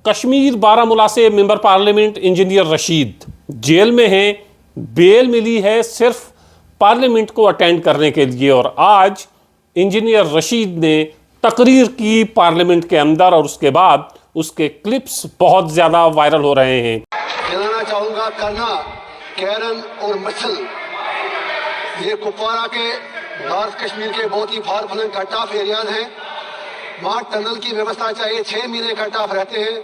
کشمیر بارہمولہ سے member parliament engineer Rashid jail میں ہیں. بیل ملی ہے صرف پارلیمنٹ کو اٹینڈ کرنے کے لیے, اور آج انجینئر رشید نے تقریر کی پارلیمنٹ کے اندر, اور اس کے بعد اس کے کلپس بہت زیادہ وائرل ہو رہے ہیں. کہنا چاہوں گا کرنا کیرن اور مچھل یہ کپوارہ کے نارتھ کشمیر کے بہت ہی far flung cut off areas ہیں. وہاں ٹنل کی ویوستھا چاہیے. 6 مہینے کٹ آف رہتے ہیں,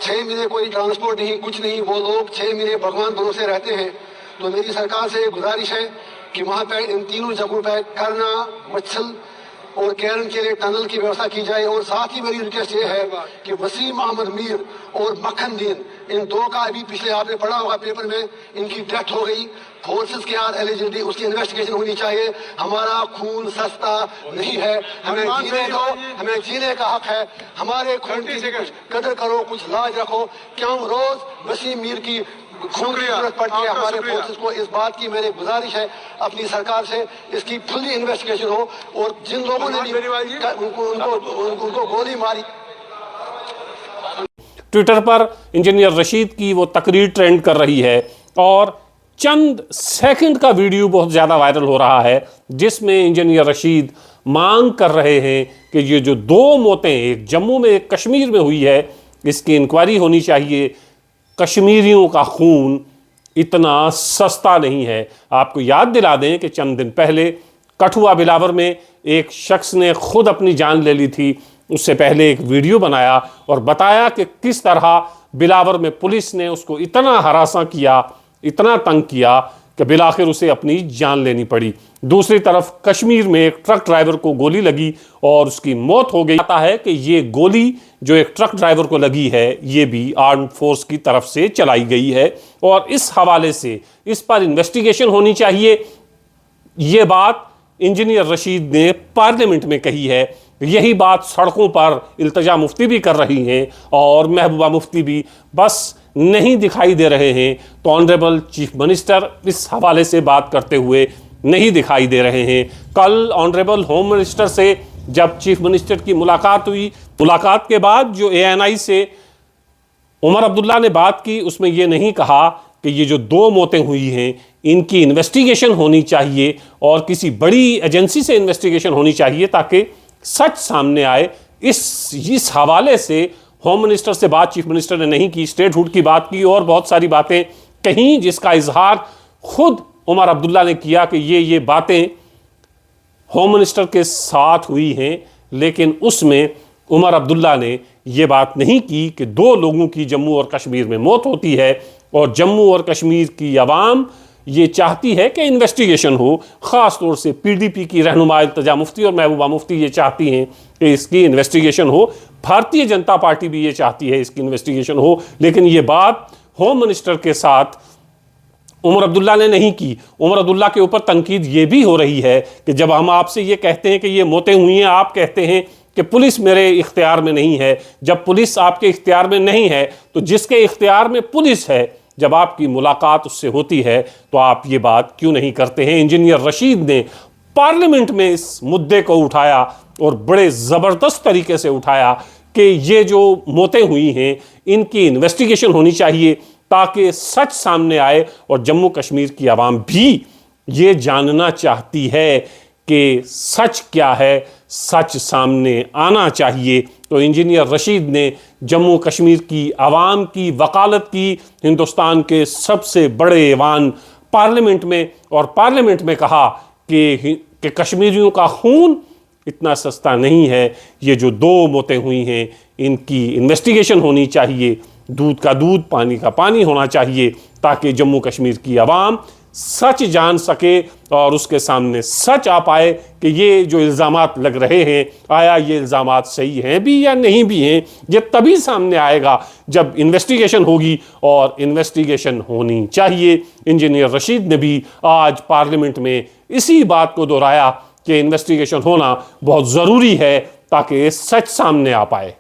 6 مہینے کوئی ٹرانسپورٹ نہیں, کچھ نہیں. وہ لوگ 6 مہینے بھگوان بھروسے رہتے ہیں. تو میری سرکار سے گزارش ہے کہ وہاں پہ ان تینوں جگہوں پہ کرنا, مچھل اور کیرن کے لیے ٹنل کی ویوستھا کی جائے. اور ساتھ ہی میری ریکویسٹ یہ ہے کہ وسیم احمد میر اور مکھن دین, ان دو کا ابھی پچھلے آپ نے پڑھا ہوگا پیپر میں, ان کی ڈیتھ ہو گئی. فورسز کے ہاتھ ایلیجنٹی, اس کی انویسٹیگیشن ہونی چاہیے. ہمارا خون سستا نہیں ہے, ہمیں جینے دو, ہمیں جینے کا حق ہے. ہمارے خون کی قدر کرو, کچھ لاج رکھو. کیوں روز وسیم میر کی خون کی ضرورت پڑتی ہے ہمارے فورسز کو. اس بات کی میرے گزارش ہے اپنی سرکار سے, اس کی فلی انویسٹیگیشن ہو. اور جن لوگوں نے ان کو گولی ماری. ٹویٹر پر انجینئر رشید کی وہ تقریر ٹرینڈ کر رہی ہے, اور چند سیکنڈ کا ویڈیو بہت زیادہ وائرل ہو رہا ہے, جس میں انجینئر رشید مانگ کر رہے ہیں کہ یہ جو 2 موتیں, ایک جموں میں ایک کشمیر میں ہوئی ہے, اس کی انکوائری ہونی چاہیے. کشمیریوں کا خون اتنا سستا نہیں ہے. آپ کو یاد دلا دیں کہ چند دن پہلے کٹھوا بلاور میں ایک شخص نے خود اپنی جان لے لی تھی. اس سے پہلے ایک ویڈیو بنایا اور بتایا کہ کس طرح بلاور میں پولیس نے اس کو اتنا ہراساں کیا, اتنا تنگ کیا کہ بالآخر اسے اپنی جان لینی پڑی. دوسری طرف کشمیر میں ایک ٹرک ڈرائیور کو گولی لگی اور اس کی موت ہو گئی. آتا ہے کہ یہ گولی جو ایک ٹرک ڈرائیور کو لگی ہے یہ بھی آرمڈ فورس کی طرف سے چلائی گئی ہے, اور اس حوالے سے اس پر انویسٹیگیشن ہونی چاہیے. یہ بات انجینئر رشید نے پارلیمنٹ میں کہی ہے. یہی بات سڑکوں پر التجا مفتی بھی کر رہی ہیں, اور محبوبہ مفتی بھی بس نہیں دکھائی دے رہے ہیں. تو آنریبل چیف منسٹر اس حوالے سے بات کرتے ہوئے نہیں دکھائی دے رہے ہیں. کل آنریبل ہوم منسٹر سے جب چیف منسٹر کی ملاقات ہوئی, ملاقات کے بعد جو ANI سے عمر عبداللہ نے بات کی, اس میں یہ نہیں کہا کہ یہ جو 2 موتیں ہوئی ہیں ان کی انویسٹیگیشن ہونی چاہیے, اور کسی بڑی ایجنسی سے انویسٹیگیشن ہونی چاہیے تاکہ سچ سامنے آئے. اس حوالے سے ہوم منسٹر سے بات چیف منسٹر نے نہیں کی. اسٹیٹ ہوڈ کی بات کی اور بہت ساری باتیں کہیں, جس کا اظہار خود عمر عبداللہ نے کیا کہ یہ باتیں ہوم منسٹر کے ساتھ ہوئی ہیں. لیکن اس میں عمر عبداللہ نے یہ بات نہیں کی کہ 2 لوگوں کی جموں اور کشمیر میں موت ہوتی ہے, اور جموں اور کشمیر کی عوام یہ چاہتی ہے کہ انویسٹیگیشن ہو. خاص طور سے PDP کی رہنما التجا مفتی اور محبوبہ مفتی یہ چاہتی ہیں کہ اس کی انویسٹیگیشن ہو. بھارتیہ جنتا پارٹی بھی یہ چاہتی ہے اس کی انویسٹیگیشن ہو. لیکن یہ بات ہوم منسٹر کے ساتھ عمر عبداللہ نے نہیں کی. عمر عبداللہ کے اوپر تنقید یہ بھی ہو رہی ہے کہ جب ہم آپ سے یہ کہتے ہیں کہ یہ موتیں ہوئی ہیں, آپ کہتے ہیں کہ پولیس میرے اختیار میں نہیں ہے. جب پولیس آپ کے اختیار میں نہیں ہے تو جس کے اختیار میں پولیس ہے, جب آپ کی ملاقات اس سے ہوتی ہے تو آپ یہ بات کیوں نہیں کرتے ہیں؟ انجینئر رشید نے پارلیمنٹ میں اس مدعے کو اٹھایا اور بڑے زبردست طریقے سے اٹھایا کہ یہ جو موتیں ہوئی ہیں ان کی انویسٹیگیشن ہونی چاہیے تاکہ سچ سامنے آئے. اور جموں کشمیر کی عوام بھی یہ جاننا چاہتی ہے کہ سچ کیا ہے, سچ سامنے آنا چاہیے. تو انجینئر رشید نے جموں کشمیر کی عوام کی وکالت کی ہندوستان کے سب سے بڑے ایوان پارلیمنٹ میں, اور پارلیمنٹ میں کہا کہ کشمیریوں کا خون اتنا سستا نہیں ہے. یہ جو 2 موتیں ہوئی ہیں ان کی انویسٹیگیشن ہونی چاہیے. دودھ کا دودھ, پانی کا پانی ہونا چاہیے تاکہ جموں کشمیر کی عوام سچ جان سکے اور اس کے سامنے سچ آ پائے کہ یہ جو الزامات لگ رہے ہیں آیا یہ الزامات صحیح ہیں بھی یا نہیں بھی ہیں. یہ تبھی سامنے آئے گا جب انویسٹیگیشن ہوگی, اور انویسٹیگیشن ہونی چاہیے. انجینئر رشید نے بھی آج پارلیمنٹ میں اسی بات کو دہرایا کہ انویسٹیگیشن ہونا بہت ضروری ہے تاکہ سچ سامنے آ پائے.